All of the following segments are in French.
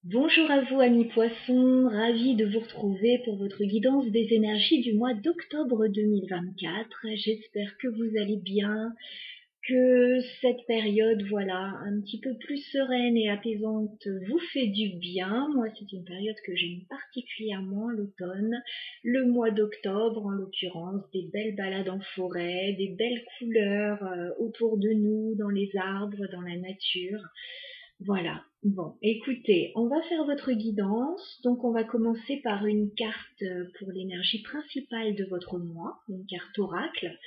Bonjour à vous amis poissons, ravi de vous retrouver pour votre guidance des énergies du mois d'octobre 2024. J'espère que vous allez bien, que cette période, voilà, un petit peu plus sereine et apaisante vous fait du bien. Moi, c'est une période que j'aime particulièrement, l'automne, le mois d'octobre en l'occurrence, des belles balades en forêt, des belles couleurs autour de nous, dans les arbres, dans la nature. Voilà. Bon, écoutez, on va faire votre guidance. Donc, on va commencer par une carte pour l'énergie principale de votre mois, une carte oracle,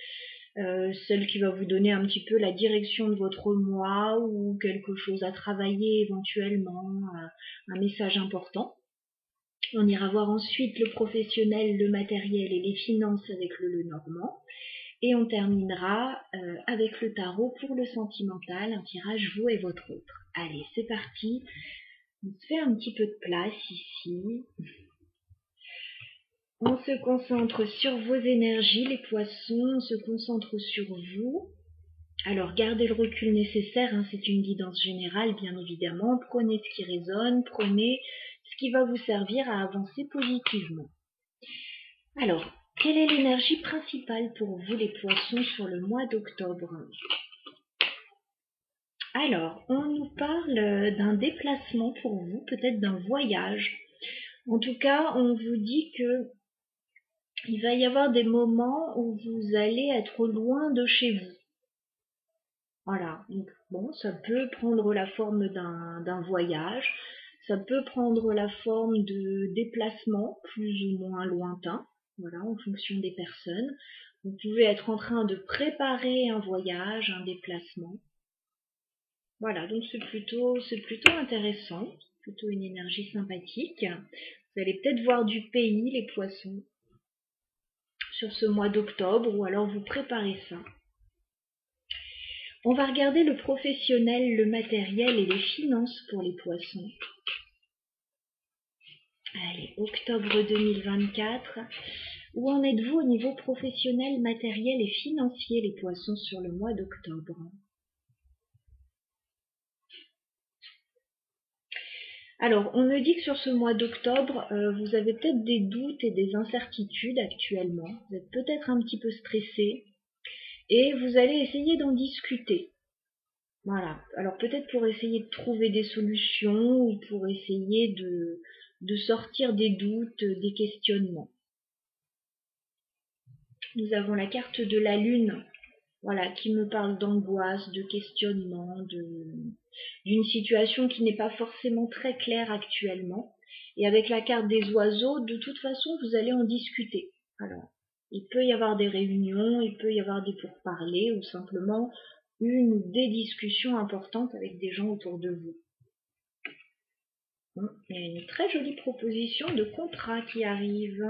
celle qui va vous donner un petit peu la direction de votre mois ou quelque chose à travailler éventuellement, un message important. On ira voir ensuite le professionnel, le matériel et les finances avec le Lenormand. Et on terminera avec le tarot pour le sentimental, un tirage vous et votre autre. Allez, c'est parti. On se fait un petit peu de place ici. On se concentre sur vos énergies, les poissons. On se concentre sur vous. Alors, gardez le recul nécessaire. C'est une guidance générale, bien évidemment. Prenez ce qui résonne. Prenez ce qui va vous servir à avancer positivement. Alors, quelle est l'énergie principale pour vous, les poissons, sur le mois d'octobre ? Alors, on nous parle d'un déplacement pour vous, peut-être d'un voyage. En tout cas, on vous dit que il va y avoir des moments où vous allez être loin de chez vous. Voilà, donc bon, ça peut prendre la forme d'un voyage, ça peut prendre la forme de déplacements plus ou moins lointains, voilà, en fonction des personnes. Vous pouvez être en train de préparer un voyage, un déplacement. Voilà, donc c'est plutôt intéressant, plutôt une énergie sympathique. Vous allez peut-être voir du pays, les poissons, sur ce mois d'octobre, ou alors vous préparez ça. On va regarder le professionnel, le matériel et les finances pour les poissons. Allez, octobre 2024. Où en êtes-vous au niveau professionnel, matériel et financier, les poissons, sur le mois d'octobre ? Alors, on me dit que sur ce mois d'octobre, vous avez peut-être des doutes et des incertitudes actuellement. Vous êtes peut-être un petit peu stressé et vous allez essayer d'en discuter. Voilà. Alors peut-être pour essayer de trouver des solutions ou pour essayer de sortir des doutes, des questionnements. Nous avons la carte de la lune, voilà, qui me parle d'angoisse, de questionnement, d'une situation qui n'est pas forcément très claire actuellement. Et avec la carte des oiseaux, de toute façon, vous allez en discuter. Alors, il peut y avoir des réunions, il peut y avoir des pourparlers ou simplement une ou des discussions importantes avec des gens autour de vous. Il y a une très jolie proposition de contrat qui arrive.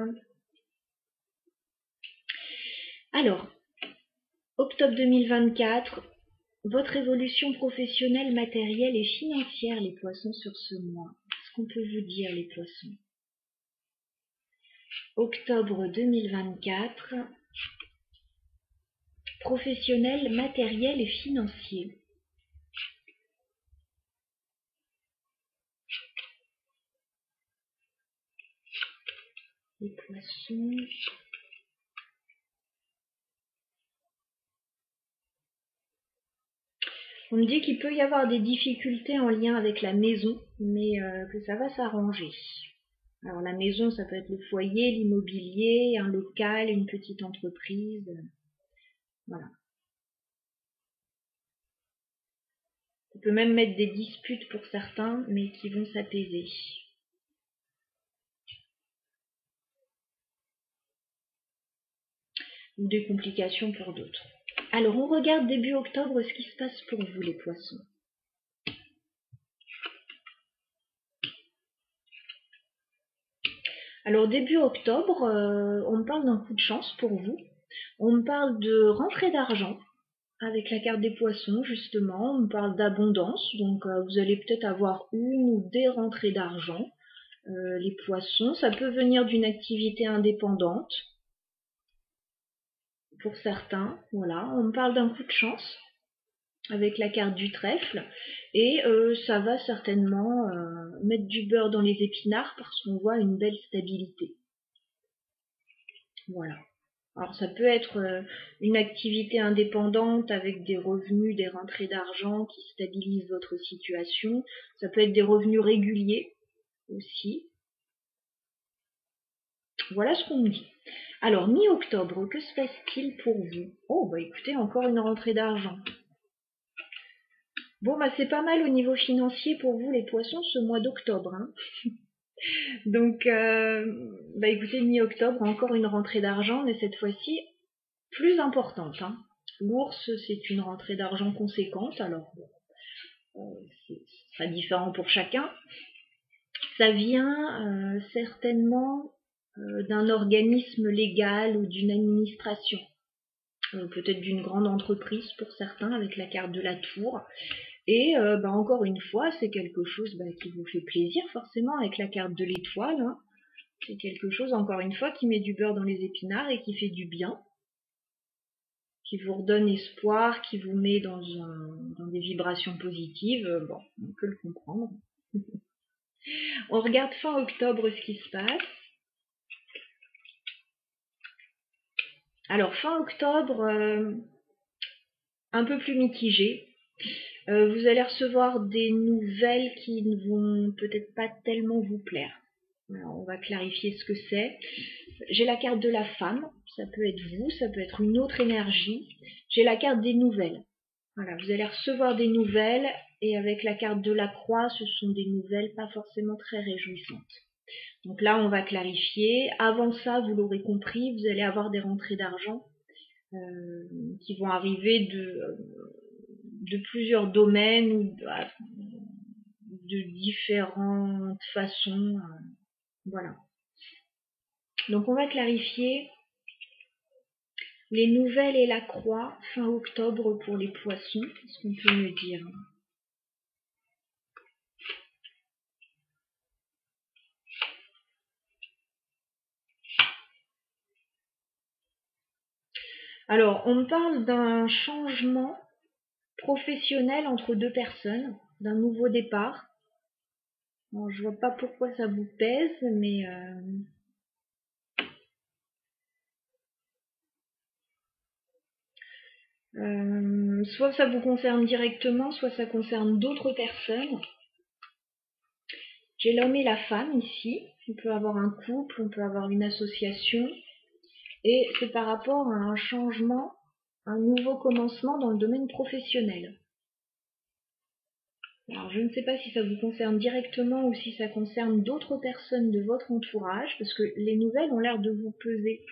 Alors, octobre 2024, votre évolution professionnelle, matérielle et financière, les poissons, sur ce mois. Qu'est-ce qu'on peut vous dire, les poissons ? Octobre 2024, professionnel, matériel et financier. Les poissons. On me dit qu'il peut y avoir des difficultés en lien avec la maison, mais que ça va s'arranger. Alors la maison, ça peut être le foyer, l'immobilier, un local, une petite entreprise. Voilà. On peut même mettre des disputes pour certains, mais qui vont s'apaiser. Ou des complications pour d'autres. Alors on regarde début octobre ce qui se passe pour vous, les poissons. Alors début octobre, on me parle d'un coup de chance pour vous. On me parle de rentrée d'argent avec la carte des poissons, justement. On me parle d'abondance, donc vous allez peut-être avoir une ou des rentrées d'argent. Les poissons, ça peut venir d'une activité indépendante pour certains. Voilà, on me parle d'un coup de chance. avec la carte du trèfle, et ça va certainement mettre du beurre dans les épinards parce qu'on voit une belle stabilité. Voilà. Alors ça peut être une activité indépendante avec des revenus, des rentrées d'argent qui stabilisent votre situation. Ça peut être des revenus réguliers aussi. Voilà ce qu'on me dit. Alors, mi-octobre, que se passe-t-il pour vous? Oh, bah écoutez, encore une rentrée d'argent. Bon, bah c'est pas mal au niveau financier pour vous, les poissons, ce mois d'octobre. Hein. Donc, bah écoutez, mi-octobre, encore une rentrée d'argent, mais cette fois-ci plus importante. Hein. L'ours, c'est une rentrée d'argent conséquente, alors ce sera différent pour chacun. Ça vient certainement d'un organisme légal ou d'une administration. Peut-être d'une grande entreprise pour certains avec la carte de la tour. Et encore une fois, c'est quelque chose qui vous fait plaisir forcément avec la carte de l'étoile. Hein. C'est quelque chose, encore une fois, qui met du beurre dans les épinards et qui fait du bien, qui vous redonne espoir, qui vous met dans des vibrations positives. Bon, on peut le comprendre. On regarde fin octobre ce qui se passe. Alors fin octobre, un peu plus mitigé. Vous allez recevoir des nouvelles qui ne vont peut-être pas tellement vous plaire. Alors, on va clarifier ce que c'est. J'ai la carte de la femme, ça peut être vous, ça peut être une autre énergie. J'ai la carte des nouvelles. Voilà, vous allez recevoir des nouvelles et avec la carte de la croix, ce sont des nouvelles pas forcément très réjouissantes. Donc là, on va clarifier. Avant ça, vous l'aurez compris, vous allez avoir des rentrées d'argent qui vont arriver de plusieurs domaines ou de différentes façons. Voilà. Donc on va clarifier les nouvelles et la croix fin octobre pour les poissons. Qu'est-ce qu'on peut me dire? Alors, on me parle d'un changement professionnel entre deux personnes, d'un nouveau départ. Bon, je vois pas pourquoi ça vous pèse, mais soit ça vous concerne directement, soit ça concerne d'autres personnes. J'ai l'homme et la femme ici. On peut avoir un couple, on peut avoir une association. Et c'est par rapport à un changement, un nouveau commencement dans le domaine professionnel. Alors je ne sais pas si ça vous concerne directement ou si ça concerne d'autres personnes de votre entourage, parce que les nouvelles ont l'air de vous peser.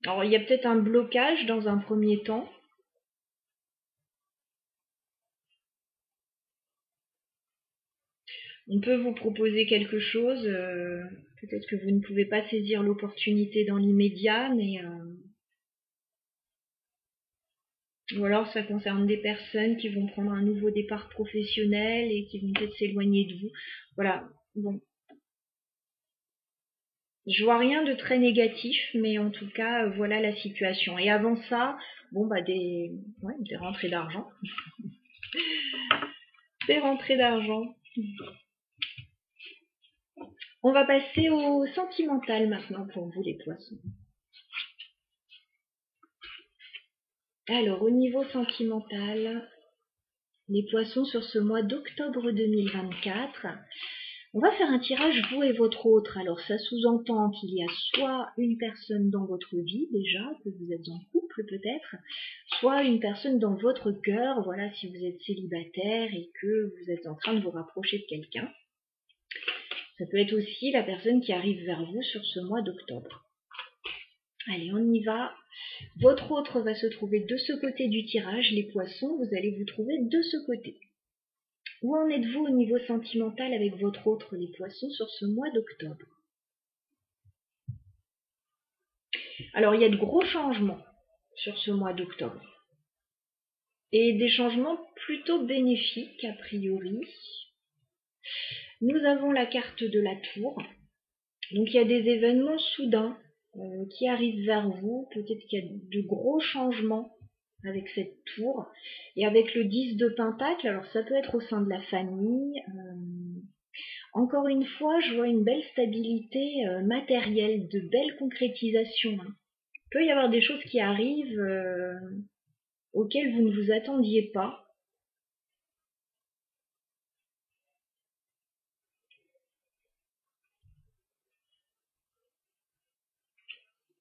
Alors il y a peut-être un blocage dans un premier temps. On peut vous proposer quelque chose, peut-être que vous ne pouvez pas saisir l'opportunité dans l'immédiat, mais ou alors ça concerne des personnes qui vont prendre un nouveau départ professionnel et qui vont peut-être s'éloigner de vous. Voilà, bon. Je vois rien de très négatif, mais en tout cas, voilà la situation. Et avant ça, bon des rentrées d'argent. Des rentrées d'argent. On va passer au sentimental maintenant pour vous les poissons. Alors, au niveau sentimental, les poissons sur ce mois d'octobre 2024, on va faire un tirage vous et votre autre. Alors ça sous-entend qu'il y a soit une personne dans votre vie déjà, que vous êtes en couple peut-être, soit une personne dans votre cœur, voilà, si vous êtes célibataire et que vous êtes en train de vous rapprocher de quelqu'un. Ça peut être aussi la personne qui arrive vers vous sur ce mois d'octobre. Allez, on y va. Votre autre va se trouver de ce côté du tirage, les poissons, vous allez vous trouver de ce côté. Où en êtes-vous au niveau sentimental avec votre autre, les poissons, sur ce mois d'octobre? Alors, il y a de gros changements sur ce mois d'octobre. Et des changements plutôt bénéfiques, a priori. Nous avons la carte de la tour. Donc il y a des événements soudains qui arrivent vers vous. Peut-être qu'il y a de gros changements avec cette tour. Et avec le 10 de Pentacle, alors ça peut être au sein de la famille. Encore une fois, je vois une belle stabilité matérielle, de belles concrétisations. Il peut y avoir des choses qui arrivent auxquelles vous ne vous attendiez pas.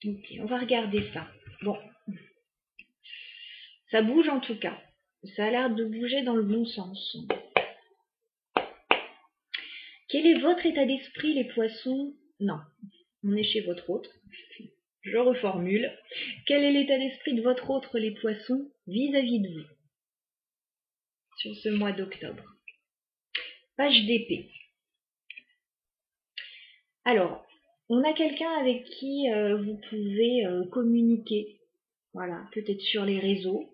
Ok, on va regarder ça. Bon, ça bouge en tout cas. Ça a l'air de bouger dans le bon sens. Quel est votre état d'esprit, les poissons? Non, on est chez votre autre. Je reformule. Quel est l'état d'esprit de votre autre, les poissons, vis-à-vis de vous sur ce mois d'octobre? Page d'épée. Alors, on a quelqu'un avec qui vous pouvez communiquer. Voilà, peut-être sur les réseaux.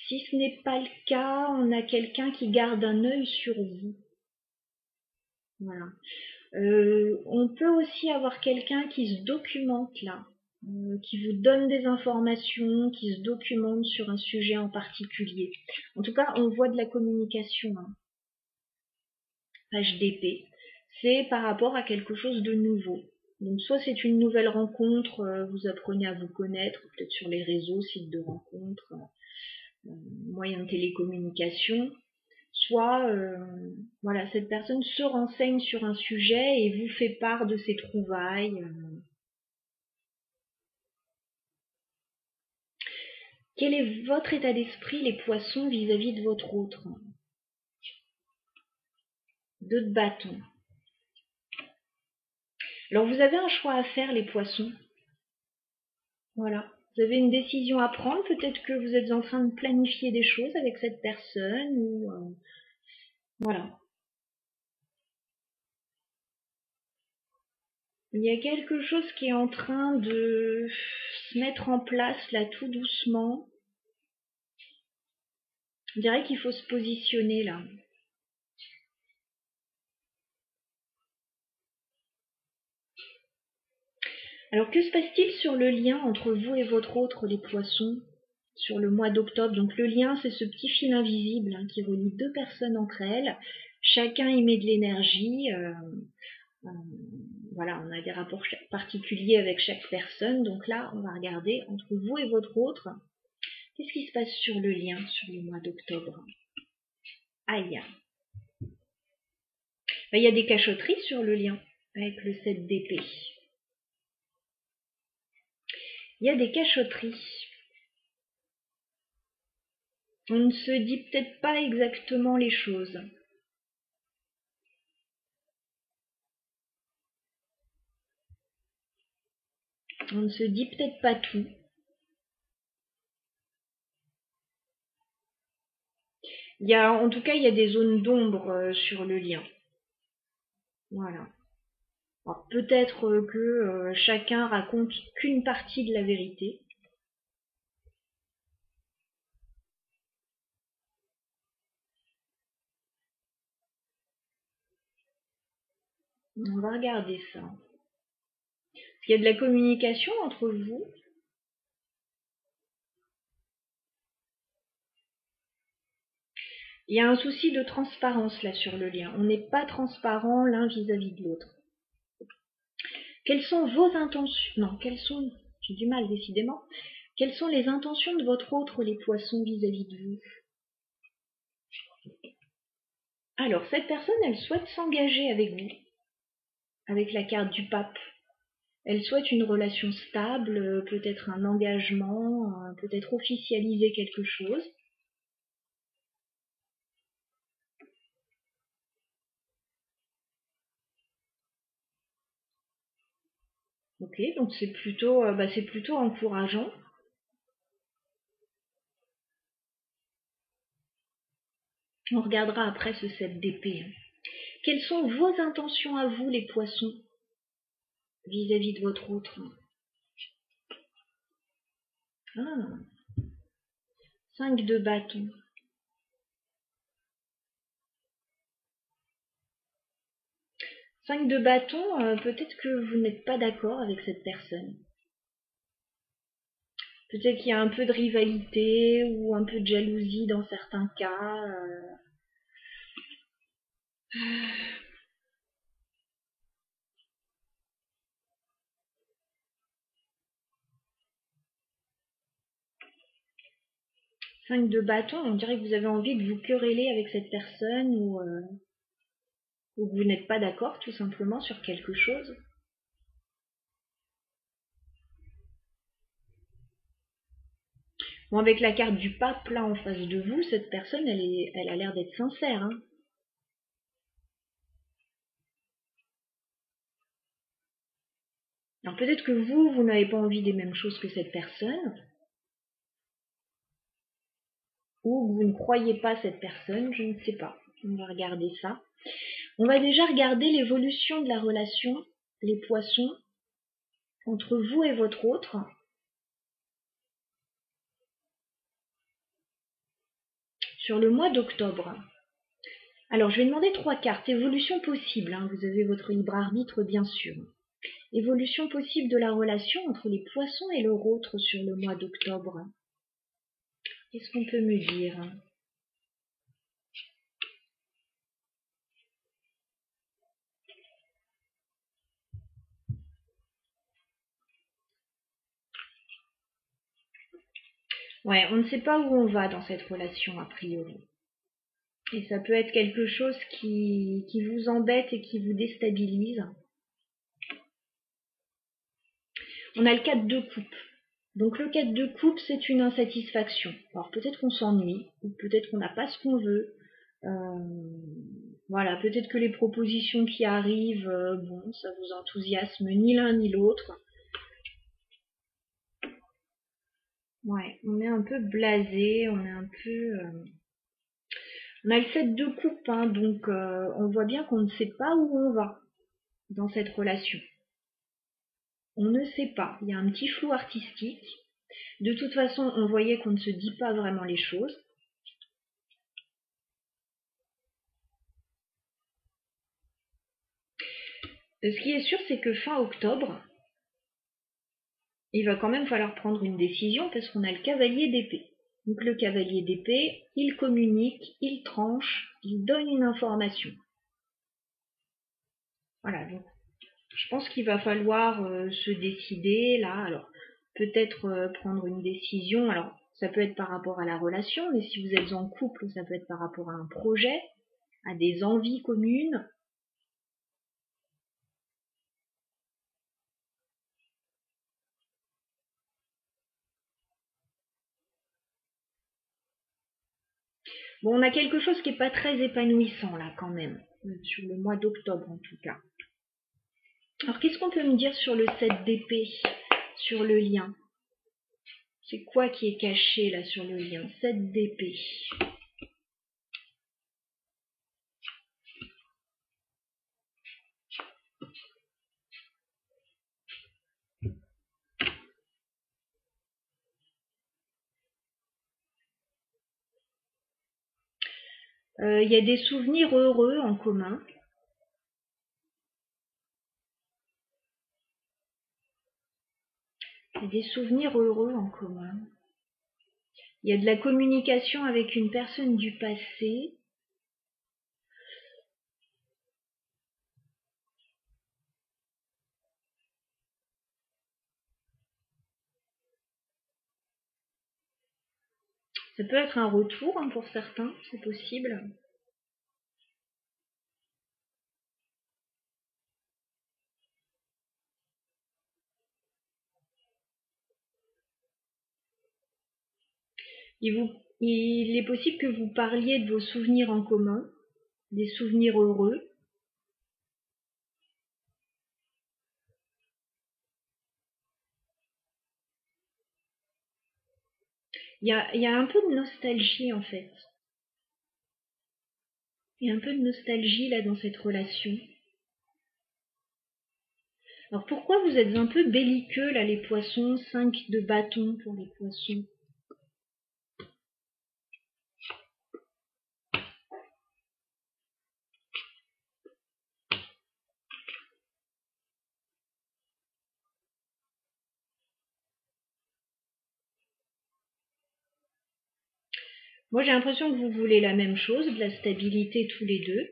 Si ce n'est pas le cas, on a quelqu'un qui garde un œil sur vous. Voilà. On peut aussi avoir quelqu'un qui se documente là, qui vous donne des informations, qui se documente sur un sujet en particulier. En tout cas, on voit de la communication. Page d'épée. C'est par rapport à quelque chose de nouveau. Donc soit c'est une nouvelle rencontre, vous apprenez à vous connaître, peut-être sur les réseaux, sites de rencontres, moyens de télécommunication, soit voilà, cette personne se renseigne sur un sujet et vous fait part de ses trouvailles. Quel est votre état d'esprit, les poissons, vis-à-vis de votre autre? 2 de bâton. Alors vous avez un choix à faire, les poissons. Voilà. Vous avez une décision à prendre, peut-être que vous êtes en train de planifier des choses avec cette personne, ou voilà. Il y a quelque chose qui est en train de se mettre en place là tout doucement. Je dirais qu'il faut se positionner là. Alors que se passe-t-il sur le lien entre vous et votre autre, les poissons, sur le mois d'octobre? Donc le lien, c'est ce petit fil invisible qui relie 2 personnes entre elles. Chacun y met de l'énergie. Voilà, on a des rapports particuliers avec chaque personne. Donc là, on va regarder entre vous et votre autre. Qu'est-ce qui se passe sur le lien, sur le mois d'octobre? Aïe. Il y a des cachotteries sur le lien, avec le 7 d'épée. Il y a des cachotteries. On ne se dit peut-être pas exactement les choses. On ne se dit peut-être pas tout. En tout cas, il y a des zones d'ombre sur le lien. Voilà. Alors peut-être que chacun raconte qu'une partie de la vérité. On va regarder ça. Il y a de la communication entre vous. Il y a un souci de transparence là sur le lien. On n'est pas transparent l'un vis-à-vis de l'autre. Quelles sont vos intentions? Non, j'ai du mal décidément. Quelles sont les intentions de votre autre, les poissons, vis-à-vis de vous? Alors, cette personne, elle souhaite s'engager avec vous, avec la carte du pape. Elle souhaite une relation stable, peut-être un engagement, peut-être officialiser quelque chose. Ok, donc c'est plutôt encourageant. On regardera après ce 7 d'épée. Quelles sont vos intentions à vous, les poissons, vis-à-vis de votre autre? 5 de bâton. 5 de bâton, peut-être que vous n'êtes pas d'accord avec cette personne. Peut-être qu'il y a un peu de rivalité ou un peu de jalousie dans certains cas. 5 de bâton, on dirait que vous avez envie de vous quereller avec cette personne ou que vous n'êtes pas d'accord tout simplement sur quelque chose. Bon, avec la carte du pape là en face de vous, cette personne, elle a l'air d'être sincère. Hein. Alors peut-être que vous n'avez pas envie des mêmes choses que cette personne, ou vous ne croyez pas cette personne, je ne sais pas. On va regarder ça. On va déjà regarder l'évolution de la relation, les poissons, entre vous et votre autre. Sur le mois d'octobre. Alors, je vais demander 3 cartes. Évolution possible, hein, vous avez votre libre arbitre, bien sûr. Évolution possible de la relation entre les poissons et leur autre sur le mois d'octobre. Qu'est-ce qu'on peut me dire? Ouais, on ne sait pas où on va dans cette relation, a priori. Et ça peut être quelque chose qui vous embête et qui vous déstabilise. On a le 4 de coupe. Donc le 4 de coupe, c'est une insatisfaction. Alors peut-être qu'on s'ennuie, ou peut-être qu'on n'a pas ce qu'on veut. Voilà, peut-être que les propositions qui arrivent, bon, ça vous enthousiasme ni l'un ni l'autre. Ouais, on est un peu blasé, on est un peu... On a le 7 de coupe, hein, donc on voit bien qu'on ne sait pas où on va dans cette relation. On ne sait pas, il y a un petit flou artistique. De toute façon, on voyait qu'on ne se dit pas vraiment les choses. Ce qui est sûr, c'est que fin octobre, il va quand même falloir prendre une décision parce qu'on a le cavalier d'épée. Donc le cavalier d'épée, il communique, il tranche, il donne une information. Voilà, donc je pense qu'il va falloir se décider là. Alors peut-être prendre une décision. Alors ça peut être par rapport à la relation, mais si vous êtes en couple, ça peut être par rapport à un projet, à des envies communes. Bon, on a quelque chose qui n'est pas très épanouissant là quand même, sur le mois d'octobre en tout cas. Alors qu'est-ce qu'on peut me dire sur le 7 d'épée, sur le lien? C'est quoi qui est caché là sur le lien? 7 d'épée. Il y a des souvenirs heureux en commun. Il y a des souvenirs heureux en commun. Il y a de la communication avec une personne du passé. Ça peut être un retour hein, pour certains, c'est possible. Il est possible que vous parliez de vos souvenirs en commun, des souvenirs heureux. Il y a un peu de nostalgie en fait. Il y a un peu de nostalgie là dans cette relation. Alors pourquoi vous êtes un peu belliqueux là les poissons? 5 de bâton pour les poissons. Moi, j'ai l'impression que vous voulez la même chose, de la stabilité tous les deux.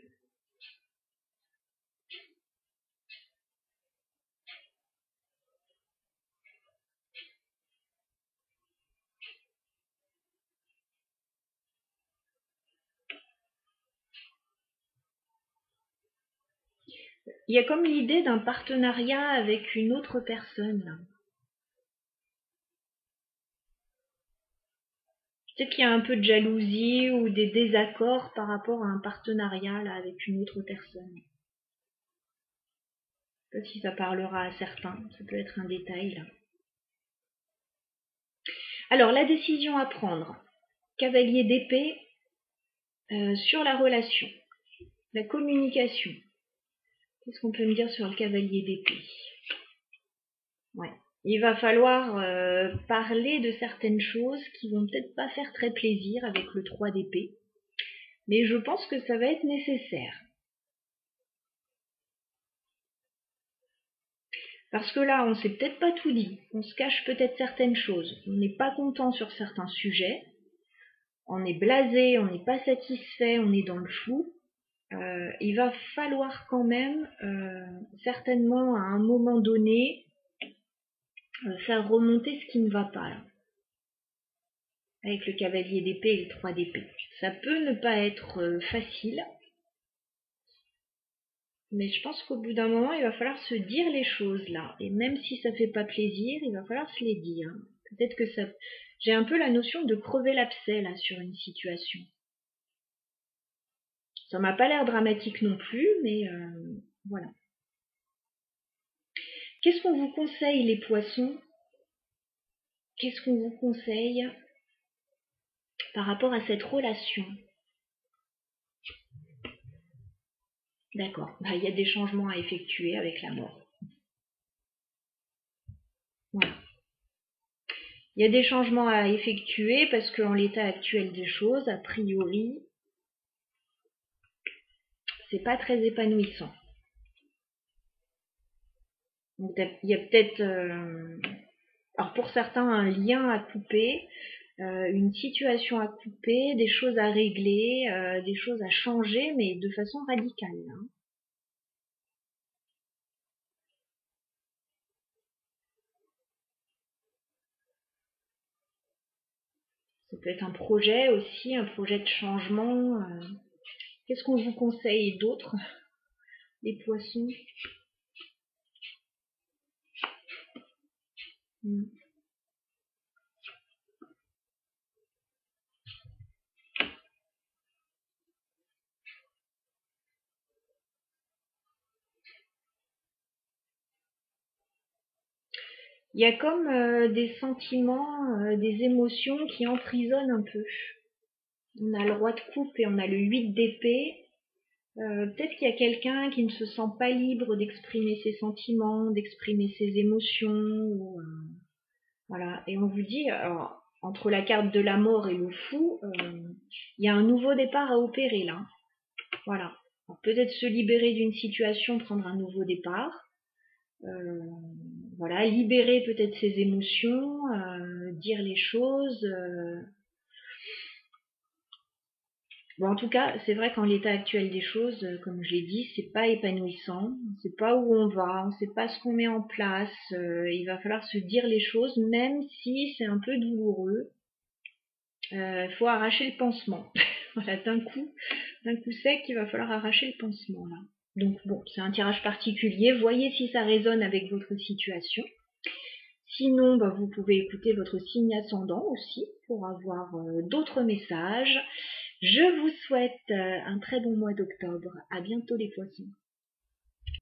Il y a comme l'idée d'un partenariat avec une autre personne, là. Peut-être qu'il y a un peu de jalousie ou des désaccords par rapport à un partenariat, là, avec une autre personne. Je sais pas si ça parlera à certains, ça peut être un détail, là. Alors, la décision à prendre. Cavalier d'épée sur la relation, la communication. Qu'est-ce qu'on peut me dire sur le cavalier d'épée? Ouais. Il va falloir parler de certaines choses qui vont peut-être pas faire très plaisir avec le 3 d'épée. Mais je pense que ça va être nécessaire. Parce que là, on s'est peut-être pas tout dit. On se cache peut-être certaines choses. On n'est pas content sur certains sujets. On est blasé, on n'est pas satisfait, on est dans le flou. Il va falloir quand même, certainement à un moment donné, faire remonter ce qui ne va pas là. Avec le cavalier d'épée et le 3 d'épée. Ça peut ne pas être facile, mais je pense qu'au bout d'un moment, il va falloir se dire les choses là. Et même si ça fait pas plaisir, il va falloir se les dire. Peut-être que ça... J'ai un peu la notion de crever l'abcès là sur une situation. Ça m'a pas l'air dramatique non plus, mais voilà. Qu'est-ce qu'on vous conseille les poissons? Qu'est-ce qu'on vous conseille par rapport à cette relation? D'accord, il y a des changements à effectuer avec la mort. Voilà. Il y a des changements à effectuer parce qu'en l'état actuel des choses, a priori, c'est pas très épanouissant. Donc, il y a peut-être, alors pour certains, un lien à couper, une situation à couper, des choses à régler, des choses à changer, mais de façon radicale. Hein. Ça peut être un projet aussi, un projet de changement. Qu'est-ce qu'on vous conseille d'autre, les poissons? Il y a comme des sentiments, des émotions qui emprisonnent un peu. On a le roi de coupe et on a le 8 d'épée. Peut-être qu'il y a quelqu'un qui ne se sent pas libre d'exprimer ses sentiments, d'exprimer ses émotions. Voilà. Et on vous dit, alors, entre la carte de la mort et le fou, il y a un nouveau départ à opérer là. Voilà. Peut-être se libérer d'une situation, prendre un nouveau départ. Voilà, libérer peut-être ses émotions, dire les choses. Bon, en tout cas, c'est vrai qu'en l'état actuel des choses, comme j'ai dit, c'est pas épanouissant. On sait pas où on va, on sait pas ce qu'on met en place. Il va falloir se dire les choses, même si c'est un peu douloureux. Faut arracher le pansement. Voilà, d'un coup sec, il va falloir arracher le pansement là. Donc bon, c'est un tirage particulier. Voyez si ça résonne avec votre situation. Sinon, vous pouvez écouter votre signe ascendant aussi pour avoir d'autres messages. Je vous souhaite un très bon mois d'octobre. À bientôt les poissons.